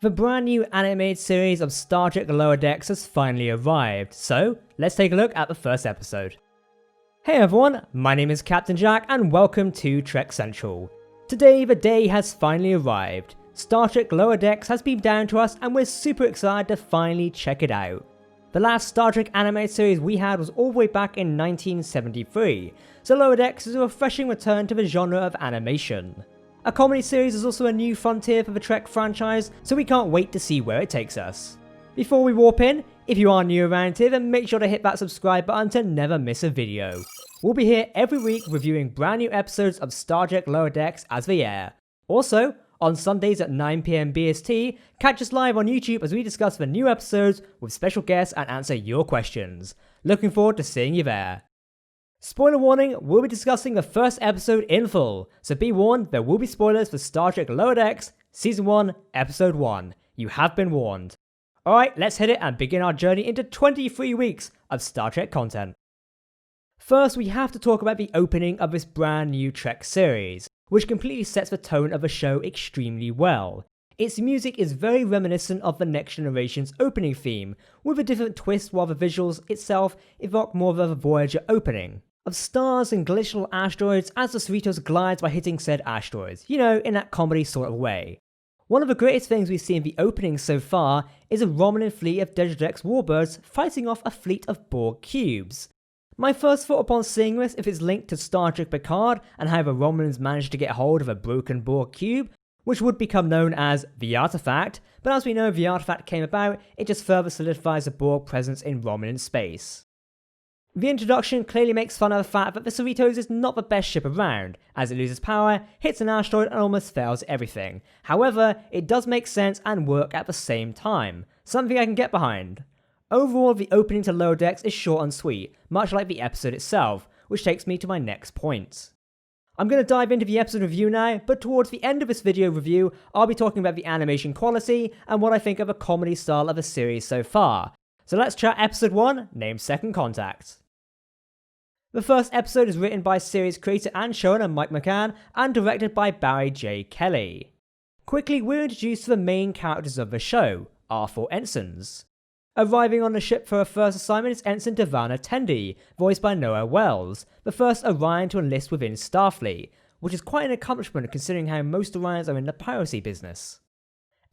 The brand new animated series of Star Trek Lower Decks has finally arrived, so let's take a look at the first episode. Hey everyone, my name is Captain Jack and welcome to Trek Central. Today the day has finally arrived. Star Trek Lower Decks has beamed down to us and we're super excited to finally check it out. The last Star Trek animated series we had was all the way back in 1973, so Lower Decks is a refreshing return to the genre of animation. A comedy series is also a new frontier for the Trek franchise, so we can't wait to see where it takes us. Before we warp in, if you are new around here then make sure to hit that subscribe button to never miss a video. We'll be here every week reviewing brand new episodes of Star Trek Lower Decks as they air. Also, on Sundays at 9 PM BST, catch us live on YouTube as we discuss the new episodes with special guests and answer your questions. Looking forward to seeing you there. Spoiler warning, we'll be discussing the first episode in full, so be warned there will be spoilers for Star Trek Lower Decks, Season 1, Episode 1. You have been warned. Alright, let's hit it and begin our journey into 23 weeks of Star Trek content. First, we have to talk about the opening of this brand new Trek series, which completely sets the tone of the show extremely well. Its music is very reminiscent of the Next Generation's opening theme, with a different twist while the visuals itself evoke more of a Voyager opening, of stars and glacial asteroids as the Cerritos glides by hitting said asteroids, in that comedy sort of way. One of the greatest things we've seen in the opening so far is a Romulan fleet of Desert warbirds fighting off a fleet of Borg cubes. My first thought upon seeing this if it's linked to Star Trek Picard and how the Romulans managed to get hold of a broken Borg cube, which would become known as the Artifact, but as we know the Artifact came about, it just further solidifies the Borg presence in Romulan space. The introduction clearly makes fun of the fact that the Cerritos is not the best ship around, as it loses power, hits an asteroid and almost fails everything. However, it does make sense and work at the same time, something I can get behind. Overall, the opening to Lower Decks is short and sweet, much like the episode itself, which takes me to my next point. I'm going to dive into the episode review now, but towards the end of this video review, I'll be talking about the animation quality and what I think of the comedy style of the series so far. So let's chat episode 1, named Second Contact. The first episode is written by series creator and showrunner Mike McCann and directed by Barry J. Kelly. Quickly, we're introduced to the main characters of the show, our 4 ensigns. Arriving on the ship for her first assignment is Ensign Devana Tendi, voiced by Noah Wells, the first Orion to enlist within Starfleet, which is quite an accomplishment considering how most Orions are in the piracy business.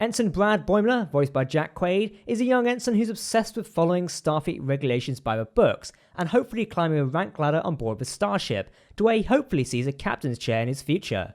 Ensign Brad Boimler, voiced by Jack Quaid, is a young ensign who's obsessed with following Starfleet regulations by the books, and hopefully climbing a rank ladder on board the starship, to where he hopefully sees a captain's chair in his future.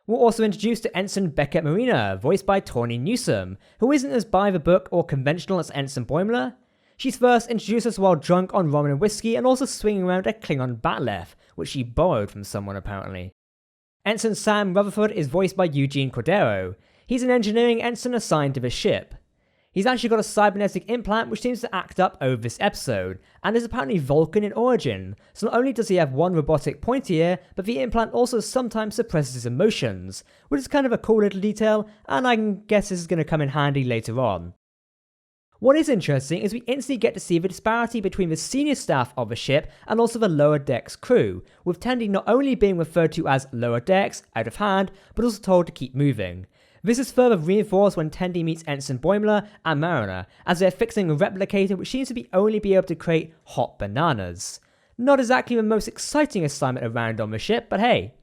We're also introduced to Ensign Beckett Marina, voiced by Tawny Newsome, who isn't as by the book or conventional as Ensign Boimler. She's first introduced us while drunk on Romulan whiskey and also swinging around a Klingon bat'leth, which she borrowed from someone apparently. Ensign Sam Rutherford is voiced by Eugene Cordero. He's an engineering ensign assigned to the ship. He's actually got a cybernetic implant which seems to act up over this episode, and is apparently Vulcan in origin, so not only does he have one robotic pointy ear, but the implant also sometimes suppresses his emotions, which is kind of a cool little detail, and I can guess this is going to come in handy later on. What is interesting is we instantly get to see the disparity between the senior staff of the ship and also the Lower Decks crew, with Tendi not only being referred to as Lower Decks, out of hand, but also told to keep moving. This is further reinforced when Tendi meets Ensign Boimler and Mariner, as they're fixing a replicator which seems to be only be able to create hot bananas. Not exactly the most exciting assignment around on the ship, but hey.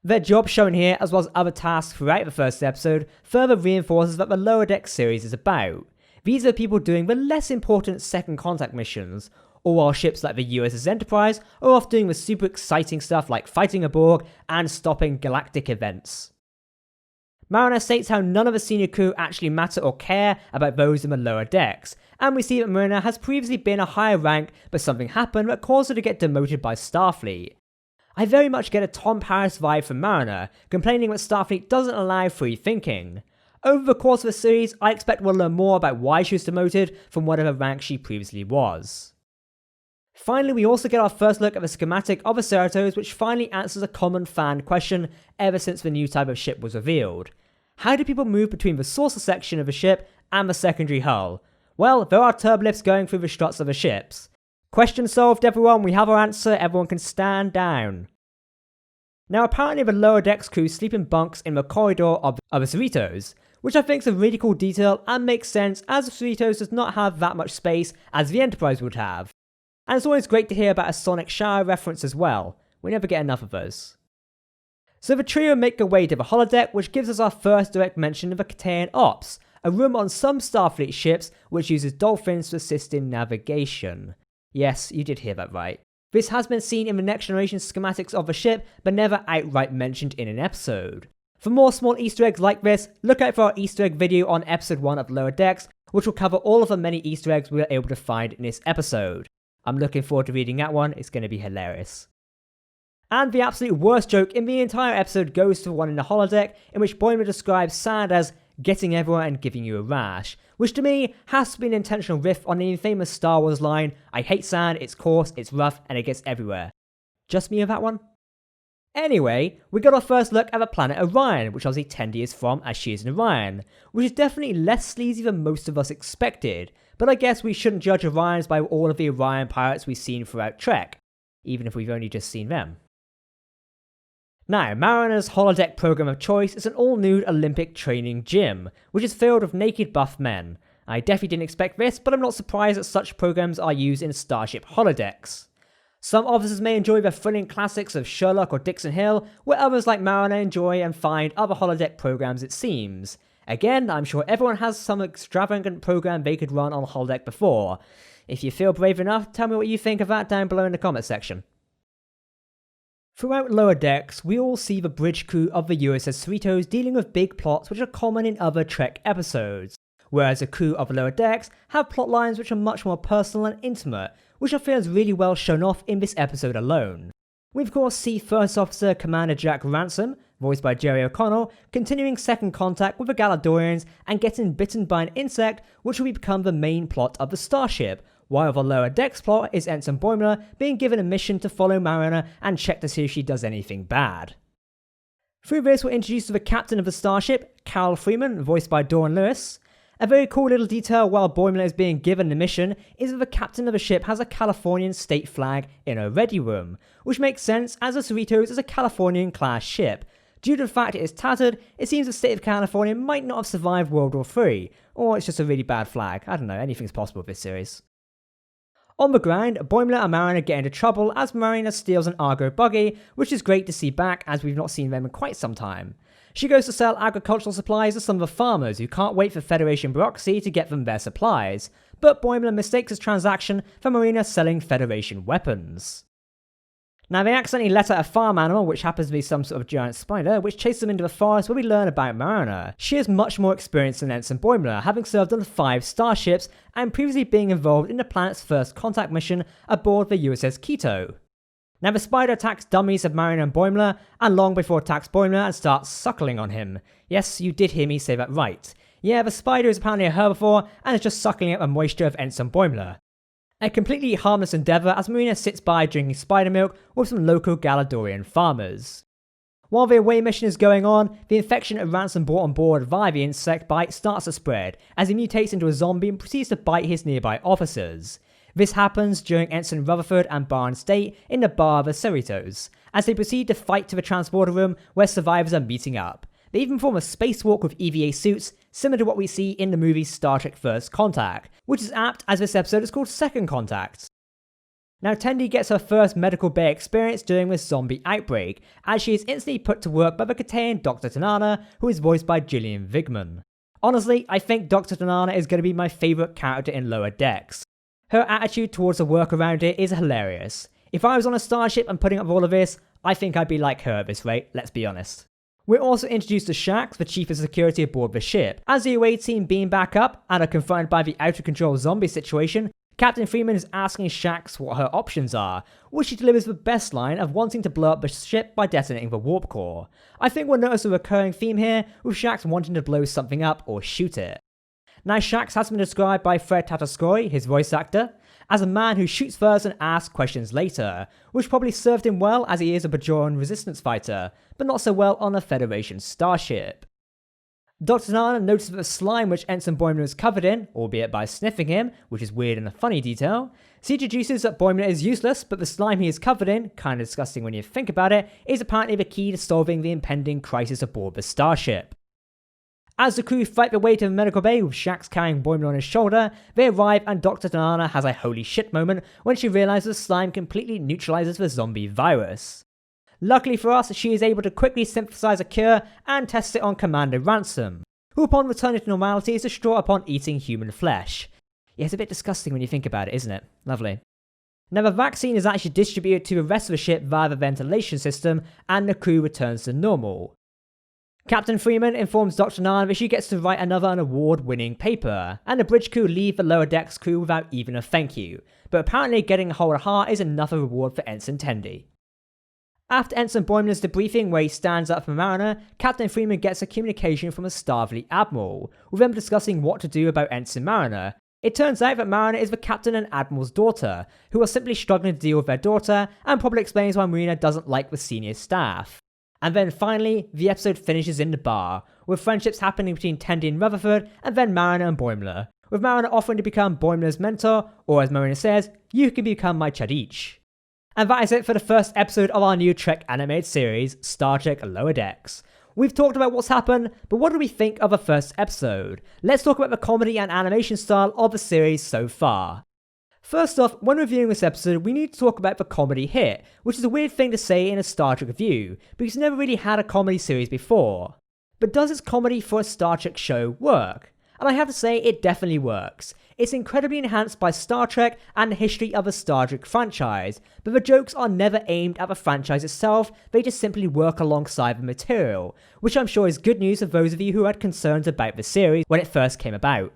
Their job shown here, as well as other tasks throughout the first episode, further reinforces what the Lower Decks series is about. These are people doing the less important second contact missions, or while ships like the USS Enterprise are off doing the super exciting stuff like fighting a Borg and stopping galactic events. Mariner states how none of the senior crew actually matter or care about those in the lower decks, and we see that Mariner has previously been a higher rank, but something happened that caused her to get demoted by Starfleet. I very much get a Tom Paris vibe from Mariner, complaining that Starfleet doesn't allow free thinking. Over the course of the series, I expect we'll learn more about why she was demoted from whatever rank she previously was. Finally, we also get our first look at the schematic of the Cerritos, which finally answers a common fan question ever since the new type of ship was revealed. How do people move between the saucer section of a ship and the secondary hull? Well, there are turbolifts going through the struts of the ships. Question solved everyone, we have our answer, everyone can stand down. Now apparently the lower decks crew sleep in bunks in the corridor of the Cerritos, which I think is a really cool detail and makes sense as the Cerritos does not have that much space as the Enterprise would have. And it's always great to hear about a sonic shower reference as well. We never get enough of those. So the trio make their way to the holodeck, which gives us our first direct mention of a Katean Ops, a room on some Starfleet ships which uses dolphins to assist in navigation. Yes, you did hear that right. This has been seen in the Next Generation schematics of the ship, but never outright mentioned in an episode. For more small Easter eggs like this, look out for our Easter egg video on episode 1 of Lower Decks, which will cover all of the many Easter eggs we were able to find in this episode. I'm looking forward to reading that one, it's going to be hilarious. And the absolute worst joke in the entire episode goes to the one in the holodeck, in which Boimler describes sand as getting everywhere and giving you a rash, which to me has to be an intentional riff on the infamous Star Wars line, I hate sand, it's coarse, it's rough, and it gets everywhere. Just me with that one? Anyway, we got our first look at the planet Orion, which obviously Tendi is from as she is an Orion, which is definitely less sleazy than most of us expected, but I guess we shouldn't judge Orions by all of the Orion pirates we've seen throughout Trek, even if we've only just seen them. Now, Marina's holodeck program of choice is an all-nude Olympic training gym, which is filled with naked buff men. I definitely didn't expect this, but I'm not surprised that such programs are used in Starship holodecks. Some officers may enjoy the thrilling classics of Sherlock or Dixon Hill, where others like Mariner enjoy and find other holodeck programs it seems. Again, I'm sure everyone has some extravagant program they could run on a holodeck before. If you feel brave enough, tell me what you think of that down below in the comment section. Throughout Lower Decks, we all see the bridge crew of the USS Cerritos dealing with big plots which are common in other Trek episodes, whereas the crew of Lower Decks have plot lines which are much more personal and intimate, which I feel is really well shown off in this episode alone. We of course see First Officer Commander Jack Ransom, voiced by Jerry O'Connell, continuing second contact with the Galadorians and getting bitten by an insect which will become the main plot of the starship, while the Lower Decks plot is Ensign Boimler being given a mission to follow Mariner and check to see if she does anything bad. Through this we're introduced to the captain of the starship, Carol Freeman, voiced by Dawn Lewis. A very cool little detail while Boimler is being given the mission is that the captain of the ship has a Californian state flag in her ready room, which makes sense as the Cerritos is a Californian class ship. Due to the fact it is tattered, it seems the state of California might not have survived World War III, or it's just a really bad flag. I don't know, anything's possible with this series. On the ground, Boimler and Mariner get into trouble as Mariner steals an Argo buggy, which is great to see back as we've not seen them in quite some time. She goes to sell agricultural supplies to some of the farmers who can't wait for Federation bureaucracy to get them their supplies, but Boimler mistakes his transaction for Mariner selling Federation weapons. Now they accidentally let out a farm animal, which happens to be some sort of giant spider, which chases them into the forest where we learn about Mariner. She is much more experienced than Ensign Boimler, having served on 5 starships and previously being involved in the planet's first contact mission aboard the USS Quito. Now the spider attacks dummies of Mariner and Boimler, and long before attacks Boimler and starts suckling on him. Yes, you did hear me say that right. Yeah, the spider is apparently a herbivore and is just suckling out the moisture of Ensign Boimler. A completely harmless endeavour as Mariner sits by drinking spider milk with some local Galadorian farmers. While the away mission is going on, the infection of Ransom brought on board via the insect bite starts to spread as he mutates into a zombie and proceeds to bite his nearby officers. This happens during Ensign Rutherford and Barnes' date in the bar of the Cerritos, as they proceed to fight to the transporter room where survivors are meeting up. They even form a spacewalk with EVA suits, similar to what we see in the movie Star Trek First Contact, which is apt as this episode is called Second Contact. Now Tendi gets her first medical bay experience during this zombie outbreak, as she is instantly put to work by the Katean Dr. Tanana, who is voiced by Gillian Vigman. Honestly, I think Dr. Tanana is going to be my favourite character in Lower Decks. Her attitude towards the work around it is hilarious. If I was on a starship and putting up all of this, I think I'd be like her at this rate, let's be honest. We're also introduced to Shax, the chief of security aboard the ship. As the away team beam back up and are confronted by the out-of-control zombie situation, Captain Freeman is asking Shax what her options are, which she delivers the best line of wanting to blow up the ship by detonating the warp core. I think we'll notice a recurring theme here, with Shax wanting to blow something up or shoot it. Now Shax has been described by Fred Tatasciore, his voice actor, as a man who shoots first and asks questions later, which probably served him well as he is a Bajoran resistance fighter, but not so well on a Federation starship. Dr. Nana notices that the slime which Ensign Boimler is covered in, albeit by sniffing him, which is weird and a funny detail, she deduces that Boimler is useless, but the slime he is covered in, kind of disgusting when you think about it, is apparently the key to solving the impending crisis aboard the starship. As the crew fight their way to the medical bay with Shax carrying Boimler on his shoulder, they arrive and Dr. Tanana has a holy shit moment when she realizes the slime completely neutralizes the zombie virus. Luckily for us, she is able to quickly synthesize a cure and test it on Commander Ransom, who upon returning to normality is distraught upon eating human flesh. Yeah, it's a bit disgusting when you think about it, isn't it? Lovely. Now the vaccine is actually distributed to the rest of the ship via the ventilation system and the crew returns to normal. Captain Freeman informs Dr. Nan that she gets to write another award-winning paper, and the bridge crew leave the lower decks crew without even a thank you, but apparently getting a whole heart is another reward for Ensign Tendi. After Ensign Boimler's debriefing where he stands up for Mariner, Captain Freeman gets a communication from a Starfleet Admiral, with them discussing what to do about Ensign Mariner. It turns out that Mariner is the Captain and Admiral's daughter, who are simply struggling to deal with their daughter, and probably explains why Marina doesn't like the senior staff. And then finally, the episode finishes in the bar, with friendships happening between Tendi and Rutherford, and then Mariner and Boimler, with Mariner offering to become Boimler's mentor, or as Mariner says, you can become my Chadich. And that is it for the first episode of our new Trek animated series, Star Trek Lower Decks. We've talked about what's happened, but what do we think of the first episode? Let's talk about the comedy and animation style of the series so far. First off, when reviewing this episode, we need to talk about the comedy hit, which is a weird thing to say in a Star Trek review, because we've never really had a comedy series before. But does its comedy for a Star Trek show work? And I have to say, it definitely works. It's incredibly enhanced by Star Trek and the history of the Star Trek franchise, but the jokes are never aimed at the franchise itself, they just simply work alongside the material, which I'm sure is good news for those of you who had concerns about the series when it first came about.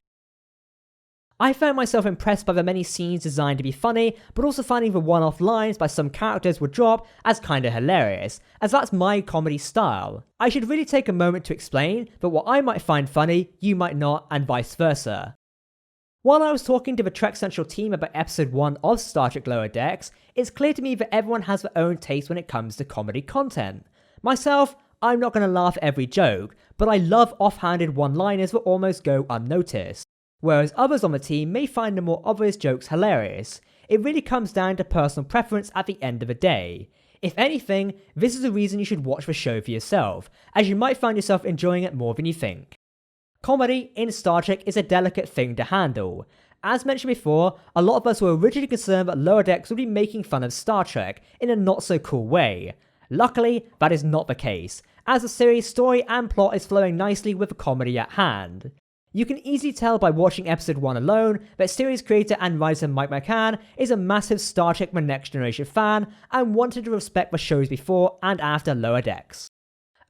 I found myself impressed by the many scenes designed to be funny, but also finding the one-off lines by some characters would drop as kinda hilarious, as that's my comedy style. I should really take a moment to explain that what I might find funny, you might not, and vice versa. While I was talking to the Trek Central team about episode 1 of Star Trek Lower Decks, it's clear to me that everyone has their own taste when it comes to comedy content. Myself, I'm not gonna laugh at every joke, but I love offhanded one-liners that almost go unnoticed. Whereas others on the team may find the more obvious jokes hilarious. It really comes down to personal preference at the end of the day. If anything, this is a reason you should watch the show for yourself, as you might find yourself enjoying it more than you think. Comedy in Star Trek is a delicate thing to handle. As mentioned before, a lot of us were originally concerned that Lower Decks would be making fun of Star Trek in a not so cool way. Luckily, that is not the case, as the series' story and plot is flowing nicely with the comedy at hand. You can easily tell by watching episode 1 alone that series creator and writer Mike McCann is a massive Star Trek The Next Generation fan and wanted to respect the shows before and after Lower Decks.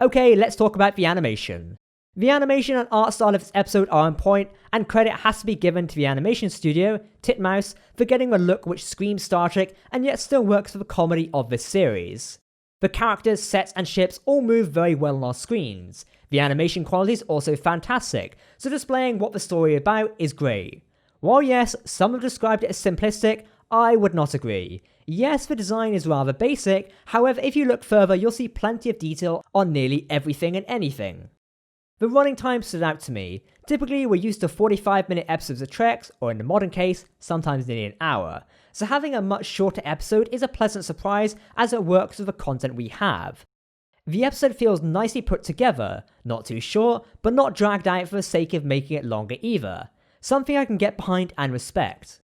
Okay, let's talk about the animation. The animation and art style of this episode are on point, and credit has to be given to the animation studio, Titmouse, for getting the look which screams Star Trek and yet still works for the comedy of this series. The characters, sets and ships all move very well on our screens. The animation quality is also fantastic, so displaying what the story is about is great. While yes, some have described it as simplistic, I would not agree. Yes, the design is rather basic, however if you look further you'll see plenty of detail on nearly everything and anything. The running time stood out to me. Typically we're used to 45-minute episodes of Treks, or in the modern case, sometimes nearly an hour, so having a much shorter episode is a pleasant surprise as it works with the content we have. The episode feels nicely put together, not too short, but not dragged out for the sake of making it longer either, something I can get behind and respect.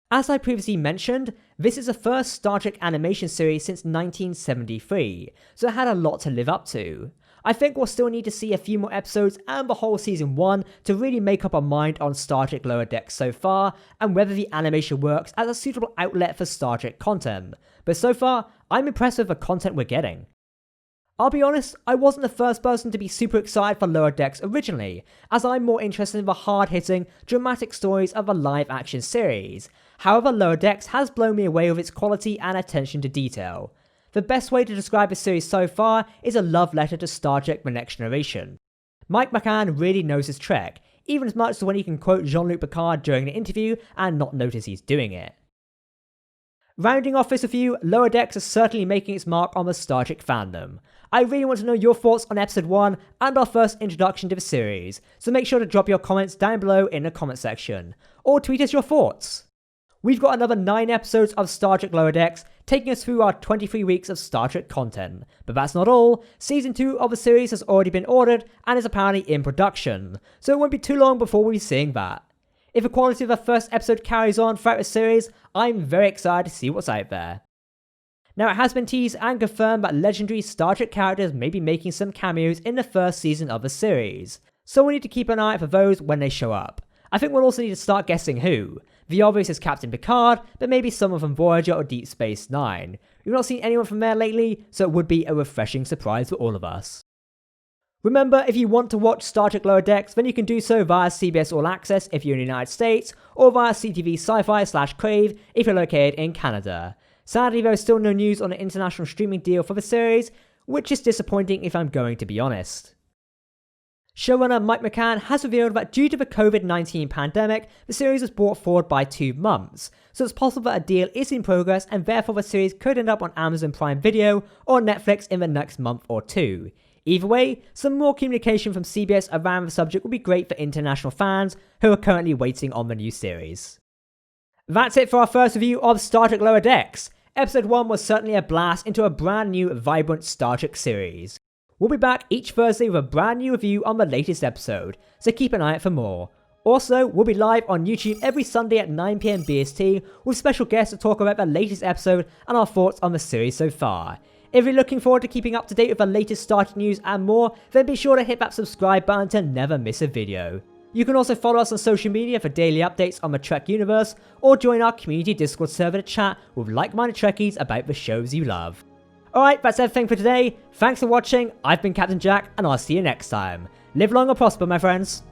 As I previously mentioned, this is the first Star Trek animation series since 1973, so it had a lot to live up to. I think we'll still need to see a few more episodes and the whole season 1 to really make up our mind on Star Trek Lower Decks so far, and whether the animation works as a suitable outlet for Star Trek content, but so far, I'm impressed with the content we're getting. I'll be honest, I wasn't the first person to be super excited for Lower Decks originally, as I'm more interested in the hard-hitting, dramatic stories of a live-action series. However, Lower Decks has blown me away with its quality and attention to detail. The best way to describe the series so far is a love letter to Star Trek The Next Generation. Mike McCann really knows his Trek, even as much as when he can quote Jean-Luc Picard during an interview and not notice he's doing it. Rounding off this review, Lower Decks is certainly making its mark on the Star Trek fandom. I really want to know your thoughts on episode 1 and our first introduction to the series, so make sure to drop your comments down below in the comment section, or tweet us your thoughts. We've got another 9 episodes of Star Trek Lower Decks, taking us through our 23 weeks of Star Trek content. But that's not all. Season 2 of the series has already been ordered and is apparently in production, so it won't be too long before we'll be seeing that. If the quality of the first episode carries on throughout the series, I'm very excited to see what's out there. Now, it has been teased and confirmed that legendary Star Trek characters may be making some cameos in the first season of the series, so we need to keep an eye out for those when they show up. I think we'll also need to start guessing who. The obvious is Captain Picard, but maybe someone from Voyager or Deep Space Nine. We've not seen anyone from there lately, so it would be a refreshing surprise for all of us. Remember, if you want to watch Star Trek Lower Decks, then you can do so via CBS All Access if you're in the United States, or via CTV Sci-Fi/Crave if you're located in Canada. Sadly, there is still no news on an international streaming deal for the series, which is disappointing if I'm going to be honest. Showrunner Mike McCann has revealed that due to the COVID-19 pandemic, the series was brought forward by 2 months, so it's possible that a deal is in progress and therefore the series could end up on Amazon Prime Video or Netflix in the next month or 2. Either way, some more communication from CBS around the subject would be great for international fans who are currently waiting on the new series. That's it for our first review of Star Trek Lower Decks. Episode 1 was certainly a blast into a brand new, vibrant Star Trek series. We'll be back each Thursday with a brand new review on the latest episode, so keep an eye out for more. Also, we'll be live on YouTube every Sunday at 9 PM BST with special guests to talk about the latest episode and our thoughts on the series so far. If you're looking forward to keeping up to date with the latest Star Trek news and more, then be sure to hit that subscribe button to never miss a video. You can also follow us on social media for daily updates on the Trek universe, or join our community Discord server to chat with like-minded Trekkies about the shows you love. Alright, that's everything for today. Thanks for watching, I've been Captain Jack, and I'll see you next time. Live long and prosper, my friends.